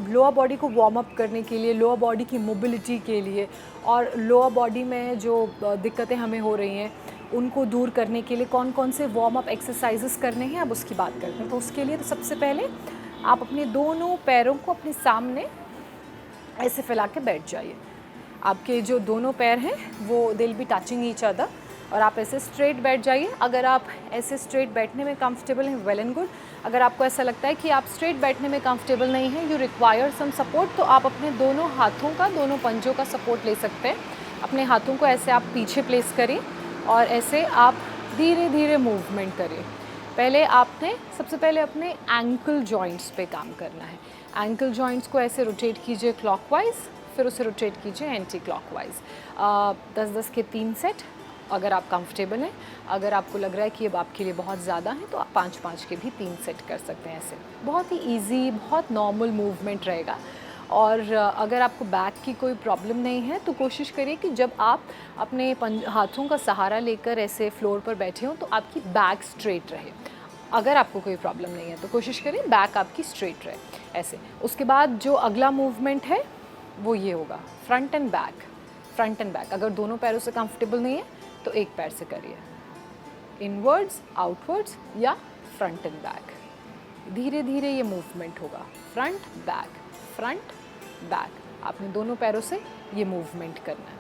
Lower body को warm up करने के लिए, लोअर बॉडी की मोबिलिटी के लिए और लोअर बॉडी में जो दिक्कतें हमें हो रही हैं उनको दूर करने के लिए कौन कौन से वार्म अप एक्सरसाइजेस करने हैं, अब उसकी बात करते हैं। तो उसके लिए तो सबसे पहले आप अपने दोनों पैरों को अपने सामने ऐसे फैला के बैठ जाइए। आपके जो दोनों पैर हैं वो they will be touching each other और आप ऐसे स्ट्रेट बैठ जाइए। अगर आप ऐसे स्ट्रेट बैठने में कंफर्टेबल हैं, वेल एंड गुड। अगर आपको ऐसा लगता है कि आप स्ट्रेट बैठने में कंफर्टेबल नहीं हैं, यू रिक्वायर सम सपोर्ट, तो आप अपने दोनों हाथों का, दोनों पंजों का सपोर्ट ले सकते हैं। अपने हाथों को ऐसे आप पीछे प्लेस करिए और ऐसे आप धीरे धीरे मूवमेंट करिए। पहले आपने सबसे पहले अपने एंकल जॉइंट्स पे काम करना है। एंकल जॉइंट्स को ऐसे रोटेट कीजिए क्लॉकवाइज, फिर उसे रोटेट कीजिए एंटी क्लॉकवाइज। 10-10 के 3 सेट अगर आप कंफर्टेबल हैं। अगर आपको लग रहा है कि अब आपके लिए बहुत ज़्यादा है तो आप 5-5 के भी 3 सेट कर सकते हैं। ऐसे बहुत ही इजी, बहुत नॉर्मल मूवमेंट रहेगा। और अगर आपको बैक की कोई प्रॉब्लम नहीं है तो कोशिश करिए कि जब आप अपने हाथों का सहारा लेकर ऐसे फ्लोर पर बैठे हों तो आपकी बैक स्ट्रेट रहे। अगर आपको कोई प्रॉब्लम नहीं है तो कोशिश करिए बैक आपकी स्ट्रेट रहे ऐसे। उसके बाद जो अगला मूवमेंट है वो ये होगा front end back. Front end back अगर दोनों पैरों से कंफर्टेबल नहीं है तो एक पैर से करिए, इनवर्ड्स, आउटवर्ड्स या फ्रंट एंड बैक। धीरे धीरे ये मूवमेंट होगा, फ्रंट बैक, फ्रंट बैक। आपने दोनों पैरों से ये मूवमेंट करना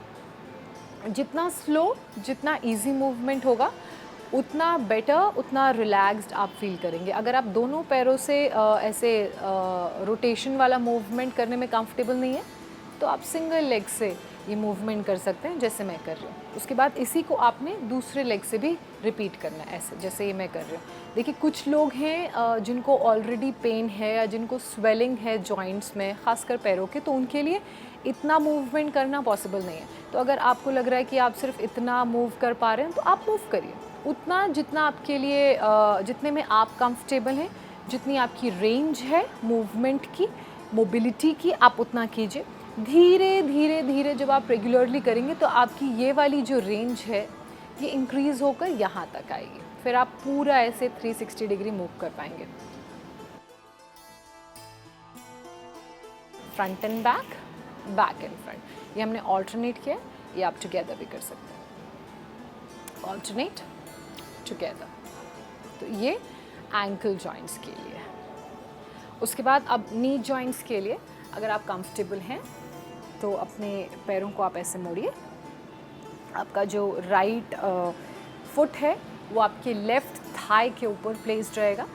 है। जितना स्लो, जितना इजी मूवमेंट होगा उतना बेटर, उतना रिलैक्स्ड आप फील करेंगे। अगर आप दोनों पैरों से ऐसे रोटेशन वाला मूवमेंट करने में कंफर्टेबल नहीं है तो आप सिंगल लेग से ये मूवमेंट कर सकते हैं जैसे मैं कर रही हूँ। उसके बाद इसी को आपने दूसरे लेग से भी रिपीट करना है ऐसे जैसे ये मैं कर रही हूँ। देखिए कुछ लोग हैं जिनको ऑलरेडी पेन है या जिनको स्वेलिंग है जॉइंट्स में, ख़ासकर पैरों के, तो उनके लिए इतना मूवमेंट करना पॉसिबल नहीं है। तो अगर आपको लग रहा है कि आप सिर्फ इतना मूव कर पा रहे हैं तो आप मूव करिए उतना जितना आपके लिए जितने में आप कंफर्टेबल हैं, जितनी आपकी रेंज है मूवमेंट की, मोबिलिटी की, आप उतना कीजिए। धीरे धीरे धीरे जब आप रेगुलरली करेंगे तो आपकी ये वाली जो रेंज है ये इंक्रीज़ होकर यहाँ तक आएगी। फिर आप पूरा ऐसे 360 डिग्री मूव कर पाएंगे। Front end back, back and front, ये हमने ऑल्टरनेट किया, ये आप टुगेदर भी कर सकते हैं। Alternate, together. तो ये एंकल जॉइंट्स के लिए है। उसके बाद अब नी जॉइंट्स के लिए अगर आप कंफर्टेबल हैं तो अपने पैरों को आप ऐसे मोड़िए। आपका जो राइट फुट है वो आपके लेफ़्ट थाई के ऊपर प्लेस्ड रहेगा।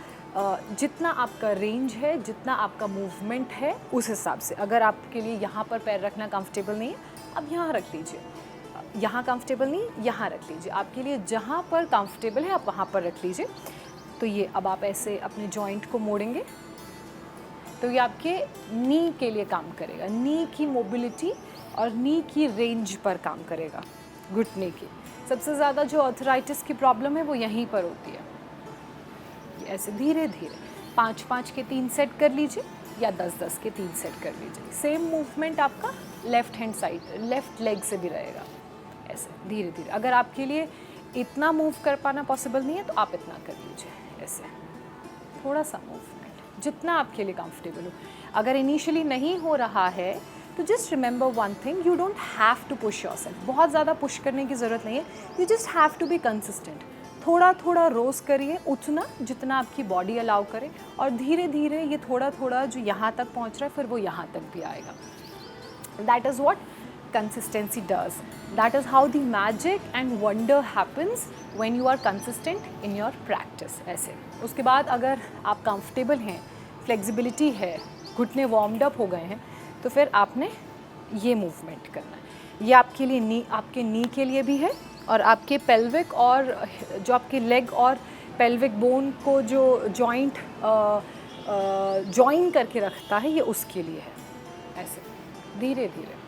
जितना आपका रेंज है, जितना आपका मूवमेंट है उस हिसाब से। अगर आपके लिए यहाँ पर पैर रखना कंफर्टेबल नहीं है, अब यहाँ रख लीजिए। यहाँ कंफर्टेबल नहीं, यहाँ रख लीजिए। आपके लिए जहाँ पर कंफर्टेबल है आप वहाँ पर रख लीजिए। तो ये अब आप ऐसे अपने जॉइंट को मोड़ेंगे तो ये आपके नी के लिए काम करेगा, नी की मोबिलिटी और नी की रेंज पर काम करेगा। घुटने की सबसे ज़्यादा जो आर्थराइटिस की प्रॉब्लम है वो यहीं पर होती है। ऐसे धीरे धीरे 5-5 के 3 सेट कर लीजिए या 10-10 के 3 सेट कर लीजिए। सेम मूवमेंट आपका left hand side, left leg से भी रहेगा। ऐसे धीरे धीरे अगर आपके लिए इतना मूव कर पाना पॉसिबल नहीं है तो आप इतना कर लीजिए। ऐसे थोड़ा सा मूवमेंट जितना आपके लिए कंफर्टेबल हो। अगर इनिशियली नहीं हो रहा है तो just remember one thing, you don't have to push yourself. बहुत ज़्यादा पुश करने की ज़रूरत नहीं है, you just have to be consistent. थोड़ा थोड़ा रोज़ करिए, उतना जितना आपकी बॉडी अलाउ करे, और धीरे धीरे ये थोड़ा थोड़ा जो यहाँ तक पहुँच रहा है फिर वो यहाँ तक भी आएगा। That is what consistency does. That is how the magic and wonder happens when you are consistent in your practice. ऐसे उसके बाद अगर आप कंफर्टेबल हैं, फ्लेक्सिबिलिटी है, घुटने वार्म्ड अप हो गए हैं, तो फिर आपने ये मूवमेंट करना है। ये आपके लिए नी, आपके नी के लिए भी है और आपके पेल्विक और जो आपके लेग और पेल्विक बोन को जो जॉइंट जॉइन करके रखता है ये उसके लिए है। ऐसे धीरे धीरे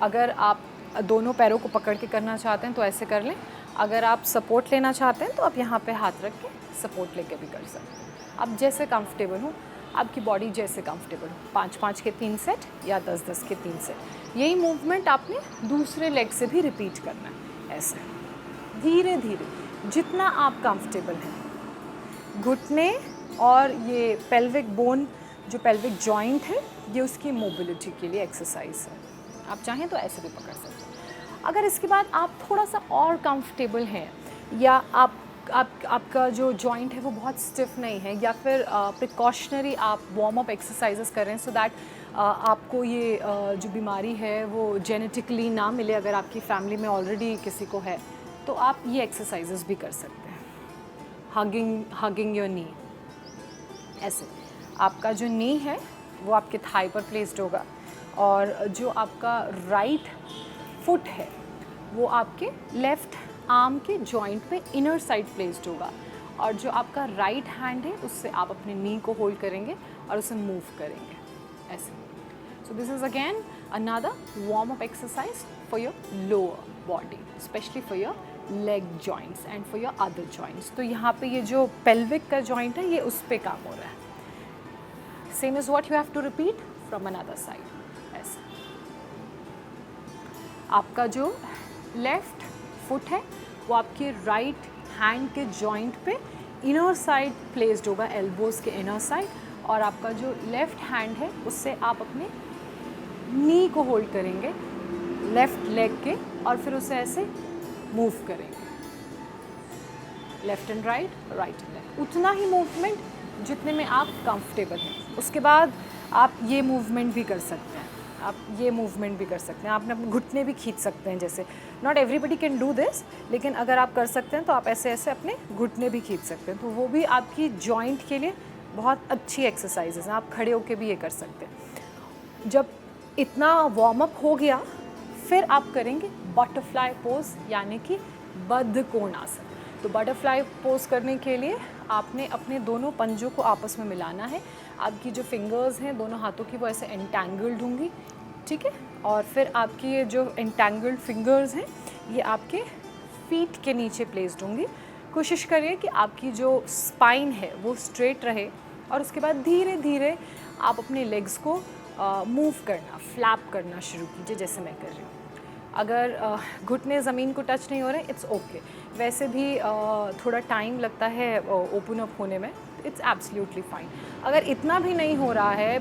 अगर आप दोनों पैरों को पकड़ के करना चाहते हैं तो ऐसे कर लें। अगर आप सपोर्ट लेना चाहते हैं तो आप यहाँ पे हाथ रख के सपोर्ट लेके भी कर सकते हैं। आप जैसे कंफर्टेबल हो, आपकी बॉडी जैसे कंफर्टेबल हो। 5-5 के 3 सेट या 10-10 के 3 सेट। यही मूवमेंट आपने दूसरे लेग से भी रिपीट करना है। ऐसे धीरे धीरे जितना आप कंफर्टेबल हैं। घुटने और ये पेल्विक बोन जो पेल्विक जॉइंट है ये उसकी मोबिलिटी के लिए एक्सरसाइज है। आप चाहें तो ऐसे भी पकड़ सकते हैं। अगर इसके बाद आप थोड़ा सा और कंफर्टेबल हैं या आपका जो जॉइंट है वो बहुत स्टिफ नहीं है या फिर प्रिकॉशनरी आप वार्म अप एक्सरसाइजेस करें सो दैट आपको ये जो बीमारी है वो जेनेटिकली ना मिले, अगर आपकी फैमिली में ऑलरेडी किसी को है तो आप ये एक्सरसाइजेस भी कर सकते हैं। हगिंग योर नी, ऐसे आपका जो नी है वो आपके थाई पर प्लेस्ड होगा और जो आपका राइट फुट है वो आपके लेफ़्ट आर्म के जॉइंट पे इनर साइड प्लेस्ड होगा और जो आपका राइट हैंड है उससे आप अपने नी को होल्ड करेंगे और उसे मूव करेंगे ऐसे। So this is again another warm up exercise for your lower body, specially for your leg joints and for your other joints. तो यहाँ पे ये जो पेल्विक का जॉइंट है ये उस पे काम हो रहा है। Same is what you have to repeat from another side ऐसे। आपका जो लेफ्ट फुट है वो आपके राइट हैंड के जॉइंट पे इनर साइड प्लेस्ड होगा, एल्बोज़ के इनर साइड, और आपका जो लेफ़्ट हैंड है उससे आप अपने नी को होल्ड करेंगे लेफ़्ट लेग के और फिर उसे ऐसे मूव करेंगे left and right, right and left, उतना ही मूवमेंट जितने में आप कंफर्टेबल हैं। उसके बाद आप ये मूवमेंट भी कर सकते हैं, आप ये मूवमेंट भी कर सकते हैं, आपने अपने घुटने भी खींच सकते हैं। जैसे not everybody can do this, लेकिन अगर आप कर सकते हैं तो आप ऐसे ऐसे अपने घुटने भी खींच सकते हैं, तो वो भी आपकी जॉइंट के लिए बहुत अच्छी एक्सरसाइजेज हैं। आप खड़े होकर भी ये कर सकते हैं। जब इतना वार्म अप हो गया फिर आप करेंगे बटरफ्लाई पोज यानी कि बद्ध कोणासन। तो बटरफ्लाई पोज करने के लिए आपने अपने दोनों पंजों को आपस में मिलाना है। आपकी जो फिंगर्स हैं दोनों हाथों की वो ऐसे एंटैंगल्ड होंगी, ठीक है, और फिर आपकी ये जो एंटैंगल्ड फिंगर्स हैं ये आपके फीट के नीचे प्लेस्ड होंगी। कोशिश करिए कि आपकी जो स्पाइन है वो स्ट्रेट रहे और उसके बाद धीरे धीरे आप अपने लेग्स को मूव करना, फ्लैप करना शुरू कीजिए जैसे मैं कर रही हूँ। अगर घुटने ज़मीन को टच नहीं हो रहे इट्स ओके, वैसे भी थोड़ा टाइम लगता है ओपन अप होने में, इट्स एब्सोल्युटली फाइन। अगर इतना भी नहीं हो रहा है,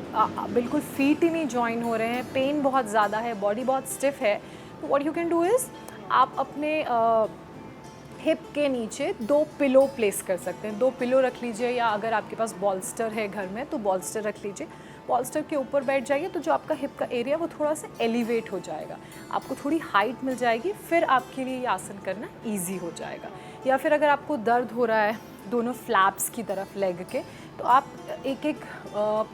बिल्कुल फीट ही नहीं जॉइन हो रहे हैं, पेन बहुत ज़्यादा है, बॉडी बहुत स्टिफ है, तो what you can do is आप अपने हिप के नीचे 2 पिलो प्लेस कर सकते हैं। 2 पिलो रख लीजिए या अगर आपके पास बॉल्स्टर है घर में तो बॉल्स्टर रख लीजिए। बॉल्स्टर के ऊपर बैठ जाइए तो जो आपका हिप का एरिया वो थोड़ा सा एलिवेट हो जाएगा, आपको थोड़ी हाइट मिल जाएगी, फिर आपके लिए ये आसन करना ईजी हो जाएगा। या फिर अगर आपको दर्द हो रहा है दोनों फ्लैप्स की तरफ लेग के, तो आप एक एक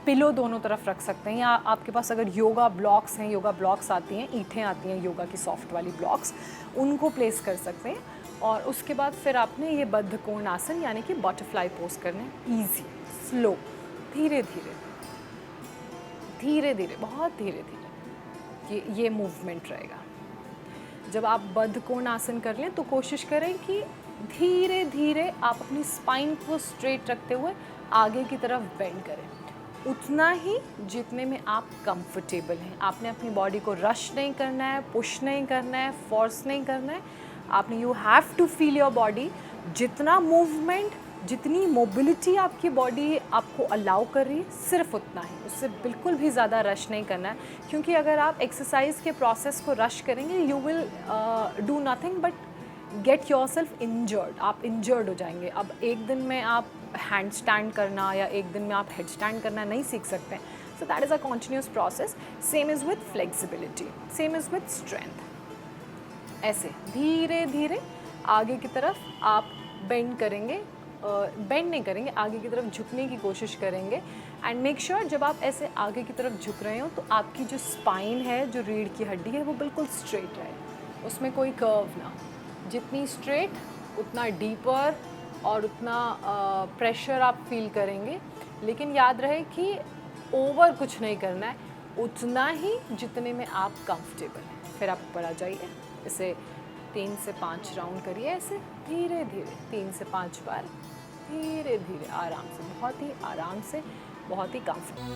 पिलो दोनों तरफ रख सकते हैं। या आपके पास अगर योगा ब्लॉक्स हैं, योगा ब्लॉक्स आती हैं, ईंटें आती हैं योगा की सॉफ्ट वाली ब्लॉक्स, उनको प्लेस कर सकते हैं। और उसके बाद फिर आपने ये बद्ध कोण आसन यानी कि बटरफ्लाई पोज करने, ईजी, स्लो, धीरे धीरे धीरे धीरे, बहुत धीरे धीरे ये मूवमेंट रहेगा। जब आप बद्ध कोण आसन कर लें तो कोशिश करें कि धीरे धीरे आप अपनी स्पाइन को स्ट्रेट रखते हुए आगे की तरफ बेंड करें, उतना ही जितने में आप कंफर्टेबल हैं। आपने अपनी बॉडी को रश नहीं करना है, पुश नहीं करना है, फोर्स नहीं करना है। आपने you have to feel your body. जितना मूवमेंट, जितनी मोबिलिटी आपकी बॉडी आपको अलाउ कर रही है सिर्फ उतना ही, उससे बिल्कुल भी ज़्यादा रश नहीं करना है। क्योंकि अगर आप एक्सरसाइज के प्रोसेस को रश करेंगे you will do nothing but get your self injured, आप इंजर्ड हो जाएंगे। अब एक दिन में आप हैंड स्टैंड करना या एक दिन में आप हेड स्टैंड करना नहीं सीख सकते। So that is a continuous process. Same is with flexibility, same is with strength. ऐसे धीरे धीरे आगे की तरफ आप बेंड करेंगे, बेंड नहीं करेंगे, आगे की तरफ झुकने की कोशिश करेंगे। एंड मेक श्योर जब आप ऐसे आगे की तरफ झुक रहे हो तो आपकी जो स्पाइन है, जो रीढ़ की हड्डी है, वो बिल्कुल स्ट्रेट रहे, उसमें कोई कर्व ना। जितनी स्ट्रेट उतना डीपर और उतना प्रेशर आप फील करेंगे। लेकिन याद रहे कि ओवर कुछ नहीं करना है, उतना ही जितने में आप कंफर्टेबल हैं। फिर आप ऊपर आ जाइए, इसे 3 से 5 राउंड करिए ऐसे धीरे धीरे, 3 से 5 बार धीरे धीरे, आराम से, बहुत ही आराम से, बहुत ही कंफर्टेबल।